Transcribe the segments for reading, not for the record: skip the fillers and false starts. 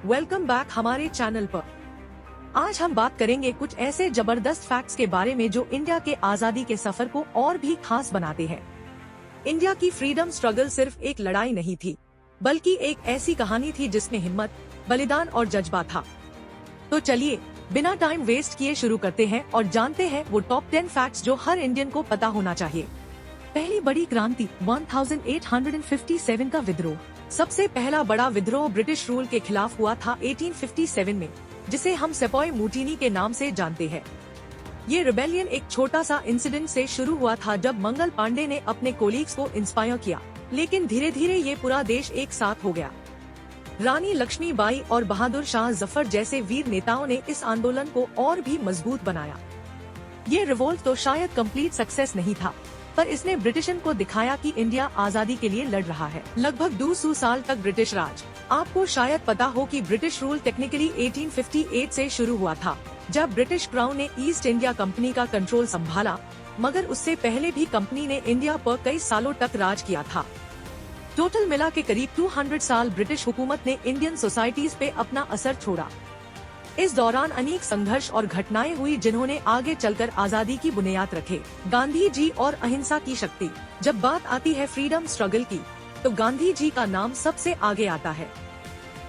Welcome back हमारे channel पर। आज हम बात करेंगे कुछ ऐसे जबरदस्त फैक्ट्स के बारे में जो इंडिया के आजादी के सफर को और भी खास बनाते हैं। इंडिया की फ्रीडम स्ट्रगल सिर्फ एक लड़ाई नहीं थी, बल्कि एक ऐसी कहानी थी जिसमें हिम्मत, बलिदान और जज्बा था। तो चलिए बिना टाइम वेस्ट किए शुरू करते हैं और जानते हैं वो टॉप 10 फैक्ट्स जो हर इंडियन को पता होना चाहिए। पहली बड़ी क्रांति 1857 का विद्रोह। सबसे पहला बड़ा विद्रोह ब्रिटिश रूल के खिलाफ हुआ था 1857 में, जिसे हम सेपॉय मुटिनी के नाम से जानते हैं। ये रिबेलियन एक छोटा सा इंसिडेंट से शुरू हुआ था जब मंगल पांडे ने अपने कोलीग्स को इंस्पायर किया, लेकिन धीरे धीरे ये पूरा देश एक साथ हो गया। रानी लक्ष्मीबाई और बहादुर शाह जफर जैसे वीर नेताओं ने इस आंदोलन को और भी मजबूत बनाया। ये रिवोल्ट तो शायद कंप्लीट सक्सेस नहीं था, पर इसने ब्रिटिशन को दिखाया कि इंडिया आजादी के लिए लड़ रहा है। लगभग 200 साल तक ब्रिटिश राज। आपको शायद पता हो कि ब्रिटिश रूल टेक्निकली 1858 से शुरू हुआ था, जब ब्रिटिश क्राउन ने ईस्ट इंडिया कंपनी का कंट्रोल संभाला, मगर उससे पहले भी कंपनी ने इंडिया पर कई सालों तक राज किया था। टोटल मिला के करीब 200 साल ब्रिटिश हुकूमत ने इंडियन सोसाइटीज पे अपना असर छोड़ा। इस दौरान अनेक संघर्ष और घटनाएं हुई जिन्होंने आगे चलकर आजादी की बुनियाद रखे। गांधी जी और अहिंसा की शक्ति। जब बात आती है फ्रीडम स्ट्रगल की, तो गांधी जी का नाम सबसे आगे आता है।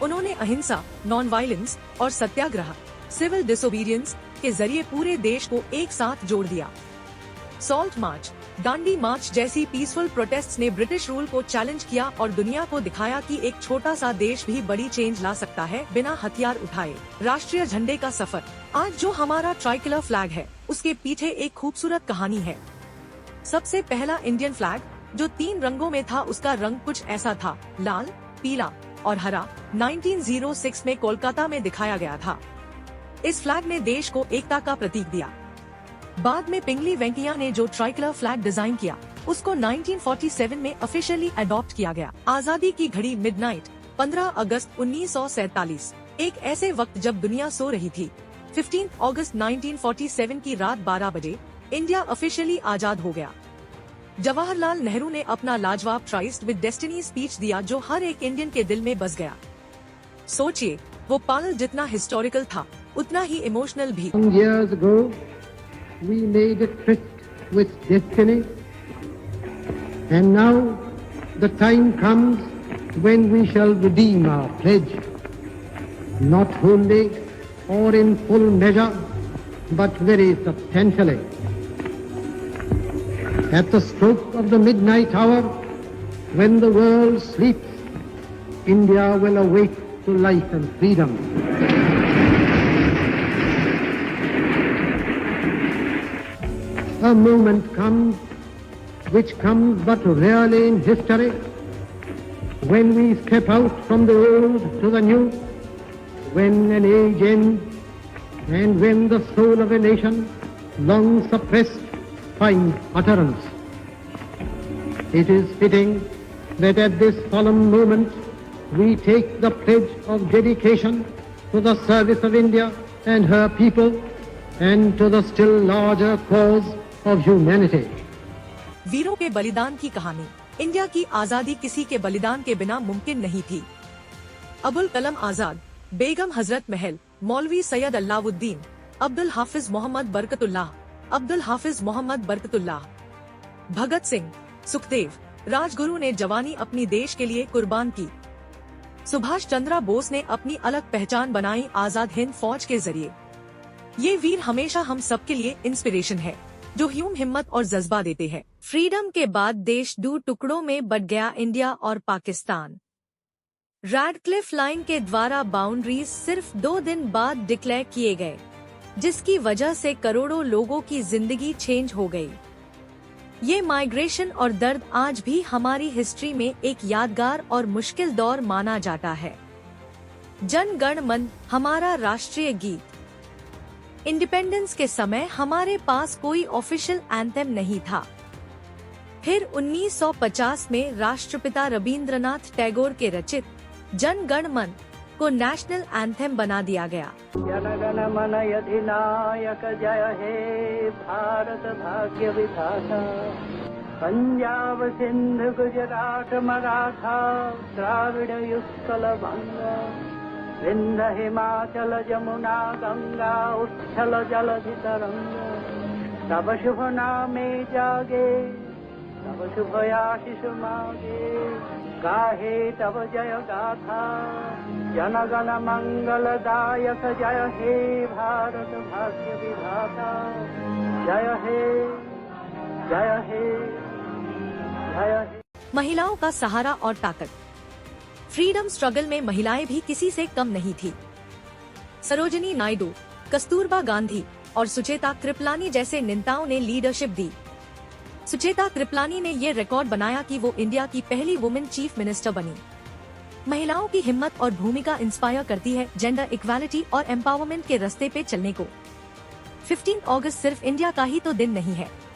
उन्होंने अहिंसा, नॉन वायलेंस और सत्याग्रह, सिविल डिसोबीडियंस के जरिए पूरे देश को एक साथ जोड़ दिया। सॉल्ट मार्च, दांडी मार्च जैसी पीसफुल प्रोटेस्ट्स ने ब्रिटिश रूल को चैलेंज किया और दुनिया को दिखाया कि एक छोटा सा देश भी बड़ी चेंज ला सकता है बिना हथियार उठाए। राष्ट्रीय झंडे का सफर। आज जो हमारा ट्राइकलर फ्लैग है, उसके पीछे एक खूबसूरत कहानी है। सबसे पहला इंडियन फ्लैग जो 3 रंगों में था, उसका रंग कुछ ऐसा था, लाल, पीला और हरा। 1906 में कोलकाता में दिखाया गया था। इस फ्लैग ने देश को एकता का प्रतीक दिया। बाद में पिंगली वेंकैया ने जो ट्राइकलर फ्लैग डिजाइन किया, उसको 1947 में ऑफिशियली अडॉप्ट किया गया। आजादी की घड़ी मिडनाइट, 15 अगस्त 1947, एक ऐसे वक्त जब दुनिया सो रही थी। 15 अगस्त 1947 की रात 12 बजे इंडिया ऑफिशियली आजाद हो गया। जवाहरलाल नेहरू ने अपना लाजवाब ट्राइस्ट विद डेस्टिनी स्पीच दिया, जो हर एक इंडियन के दिल में बस गया। सोचिए, वो पल जितना हिस्टोरिकल था, उतना ही इमोशनल भी। We made a tryst with destiny, and now the time comes when we shall redeem our pledge, not wholly or in full measure, but very substantially. At the stroke of the midnight hour, when the world sleeps, India will awake to life and freedom. A moment comes, which comes but rarely in history, when we step out from the old to the new, when an age ends, and when the soul of a nation, long suppressed, finds utterance. It is fitting that at this solemn moment we take the pledge of dedication to the service of India and her people, and to the still larger cause of humanity. वीरों के बलिदान की कहानी। India की आजादी किसी के बलिदान के बिना मुमकिन नहीं थी। अबुल कलाम आजाद, बेगम हजरत महल, मौलवी सैयद अलाउद्दीन, अब्दुल हाफिज मोहम्मद बरकतुल्लाह, अब्दुल हाफिज मोहम्मद बरकतुल्लाह, भगत सिंह, सुखदेव, राजगुरु ने जवानी अपनी देश के लिए कुर्बान की। सुभाष चंद्र बोस ने अपनी अलग पहचान बनाई आजाद हिंद फौज के जरिए। ये वीर हमेशा हम सब के लिए इंस्पिरेशन है, जो हिम्मत और जज्बा देते हैं। फ्रीडम के बाद देश 2 टुकड़ों में बट गया, इंडिया और पाकिस्तान। रैडक्लिफ लाइन के द्वारा बाउंड्रीज सिर्फ 2 दिन बाद डिक्लेयर किए गए, जिसकी वजह से करोड़ों लोगों की जिंदगी चेंज हो गई। ये माइग्रेशन और दर्द आज भी हमारी हिस्ट्री में एक यादगार और मुश्किल दौर माना जाता है। जन गण मन, हमारा राष्ट्रीय गीत। इंडिपेंडेंस के समय हमारे पास कोई ऑफिशियल एंथम नहीं था। फिर 1950 में राष्ट्रपिता रविंद्रनाथ टैगोर के रचित जन गण मन को नेशनल एंथम बना दिया गया। जन गण मन अधिनायक जय हे भारत भाग्य विधाता, पंजाब सिंध गुजरात मराठा द्राविड़ उत्कल बंग, विंध्य हिमाचल जमुना गंगा उच्छल जलधि तरंग तब शुभ नामे जागे तब शुभ आशीष मागे गाहे तब जय गाथा जनगण मंगलदायक जय हे भारत भाग्य विधाता जय हे जय हे जय हे। महिलाओं का सहारा और ताकत। फ्रीडम स्ट्रगल में महिलाएं भी किसी से कम नहीं थी। सरोजिनी नायडू, कस्तूरबा गांधी और सुचेता कृपलानी जैसे नेताओं ने लीडरशिप दी। सुचेता कृपलानी ने ये रिकॉर्ड बनाया कि वो इंडिया की पहली वुमेन चीफ मिनिस्टर बनी। महिलाओं की हिम्मत और भूमिका इंस्पायर करती है जेंडर इक्वालिटी और एम्पावरमेंट के रास्ते पे चलने को। 15 अगस्त सिर्फ इंडिया का ही तो दिन नहीं है।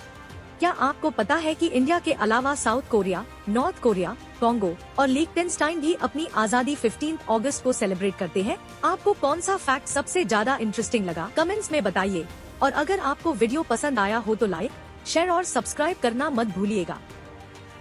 क्या आपको पता है कि इंडिया के अलावा south Korea, north Korea, Congo और लिechtenstein भी अपनी आजादी 15 अगस्त को सेलिब्रेट करते हैं? आपको कौन सा फैक्ट सबसे ज्यादा इंटरेस्टिंग लगा कमेंट्स में बताइए। और अगर आपको वीडियो पसंद आया हो तो लाइक, शेयर और सब्सक्राइब करना मत भूलिएगा।